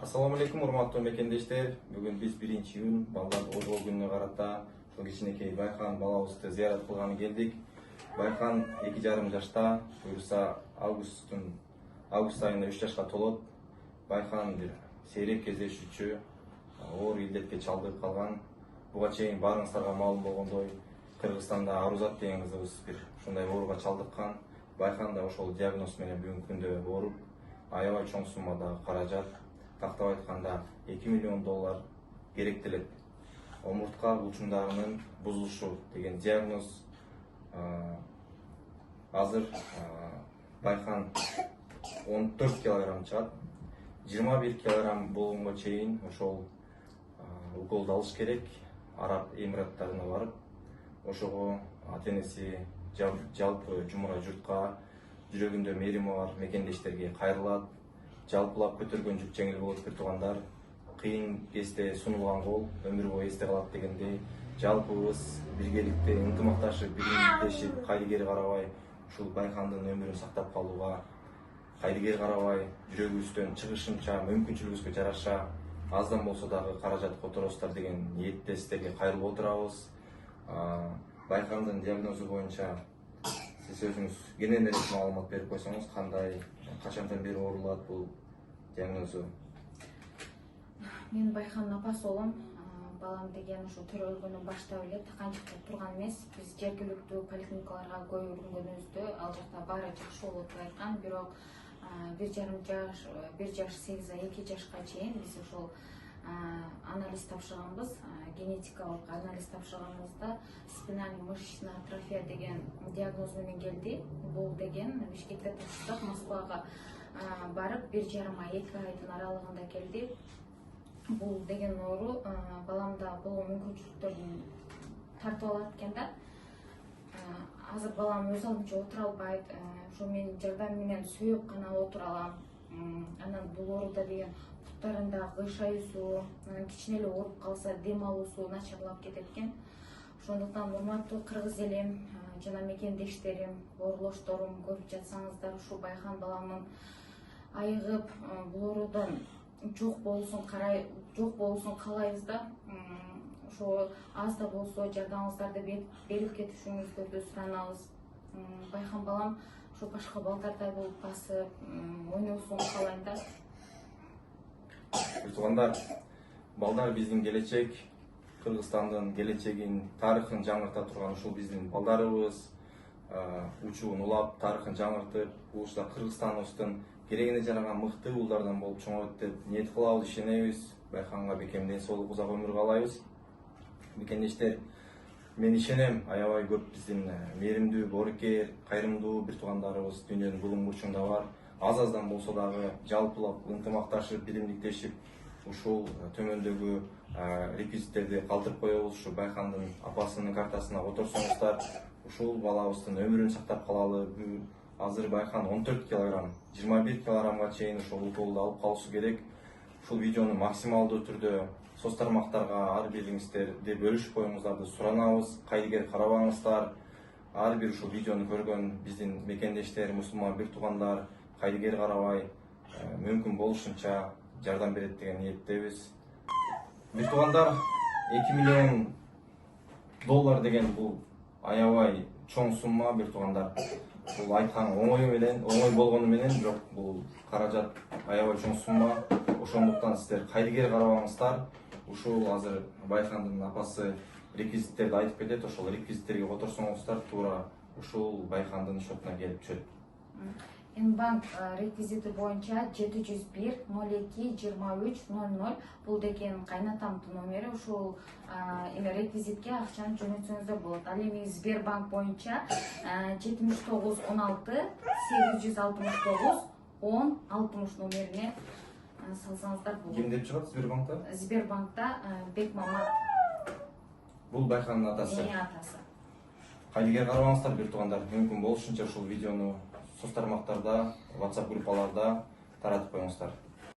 Assalamu алейкум, урматтуу мекендештер. Бүгүн биз 1-июнь балдарды коргоо күнүнө карата ушул кичинекей Байкан балабызды зыярат кылганы келдик. Байкан 2,5 жашта, буюрса август айында 3 жашка толот. Байкан бир сейрек кездешүүчү, оор илдетке чалдыгып калган. Буга чейин баарыңыздарга маалым болгондой, Кыргызстанда Арузат деген кызыбыз бир ушундай ооруга чалдыккан. Байкан да ошол диагноз менен бүгүнкү күндө ооруп, аябай чоң суммадагы каражат, тактап айтканда $2 миллион керектелет. Омуртка булчуңдарынын бузулушу деген диагноз. Азыр Байкан 14 килограмм чыгат. 21 килограмм болгонго чейин ошол уколду алыш керек. Араб Эмираттарына барып, ошого ата-энеси жалпы жумура журтка, жүрөгүндө мээрими бар мекендештерге кайрылат. Жалпылап көтөргөн жүк жеңил болот бир туугандар. Кыйын кезде сунулган кол өмүр бою эсте калат дегендей, жалпыбыз биргеликте ынтымакташып, биримдешип, кайдыгер карабай ушул Байкандын өмүрүн сактап калууга, кайдыгер карабай жүрөгүбүздөн чыгышынча мүмкүнчүлүгүбүзгө жараша аздан болсо дагы каражат которосуздар деген ниетте сиздерге кайрылып отурабыз. Байкандын диагнозу боюнча сиз өзүңүз кененирээк маалымат берип койсоңуз, кандай, качандан бери оорулат бул диагнозу? Мен Байкандын апасы болом. Балам деген ушу төрөлгөнүн баштап эле таканчыкта турган эмес. Биз жергиликтүү поликлиникаларга көп өргөнгөнүбүздө ал жакта баары жакшы болот деп айткан. Бирок 1,5 жаш, 1 жаш 8 ай, 2 жашка чейин биз ошол анализ тапшырганбыз, генетикалык анализ тапшырганыбызда спинальный мышечная атрофия деген диагноз менен келди. Бул деген Бишкекте тапшырдык, Москвага барып 1,5 ай, 2 айдын аралыгында келди. Бул деген оору баламда бул мүмкүнчүлүктөрдүн тартып алат экен да. Азыр балам өз алдынча отура албайт. Ошо менин жардамым менен сүйөп гана отура алам. Анан бул ооруда деген буттарында кыйшайуусу, кичине эле ооруп калса дем алуусу начарлап кетет экен. Ошондуктан урматтуу кыргыз элим жана мекендештерим, оорулошторум, көрүп жатсаңыздар, ушул Байкан баламдын айыгып бул оорудан жок болуусун каалайбыз да. Ошо аз да болсо жардамыңыздарды берип кетишиңиздерди суранабыз. Байкан балам ошо башка балдардай болуп басып, ойносун каалайм да. Туугандар, балдар биздин келечек, Кыргызстандын келечегин, тарыхын жаңырта турган ушул биздин балдарыбыз. Учуун улап, тарыхын жаңыртып, ушул Кыргызстаныбыздын керегине жараган мыкты уулдардан болуп чоңойт деп ниет кылабыз, ишенебиз. Байканга бекем ден соолук, узак өмүр каалайбыз. Мекендештер, мен ишенем, аябай көп биздин мээримдүү, боорукер, кайрымдуу бир туугандарыбыз дүйнөнүн булуң бурчуңда бар. Аз-аздан болсо дагы жалпылап ынтымакташып, биримдиктешип, ушул төмөндөгү реквизиттерди калтырып коебуз. Ушу Байкандын апасынын картасына которсоңуздар, ушул балабыздын өмүрүн сактап калалы. Азыр Байкан 14 килограмм, 21 килограммга чейин ушул уколду алып калышы керек. Ушул видеону максималдуу түрдө соц тармактарга ар бириңиздерди бөлүшүп коюңуздарды суранабыз. Кайдыгер карабаңыздар. Ар бир ушул видеону көргөн биздин мекендештер, мусулман бир туугандар кайдыгер карабай, мүмкүн болушунча жардам берет деген ниеттебиз. Бир туугандар, $2 миллион деген бул аябай чоң сумма, бир туугандар. Бул айткан оңой болгону менен, бирок бул каражат аябай чоң сумма. Ошондуктан сиздер кайдыгер карабаңыздар. Ушул азыр Байкандын апасы реквизиттерди айтып кетет. Ошол реквизиттерге которсоңуздар, туура ушул Байкандын шотуна келип түшөт. Банк реквизити боюнча 701 02 23 00. Бул деген кайнатамдын номери. Ушул реквизитке акчаны жөнөтсөңүздөр болот. Ал эми Сбербанк боюнча 79 16 869 10 60 номерине салсаңыздар болот. Ким деп чыгат Сбербанкта? Сбербанкта Бекмамат. Бул Байкандын атасы. Атасы. Кайдыгер карабаңыздар, бир туугандар. Мүмкүн болушунча ушул видеону соц тармактарда, WhatsApp группаларда таратып коюңуздар.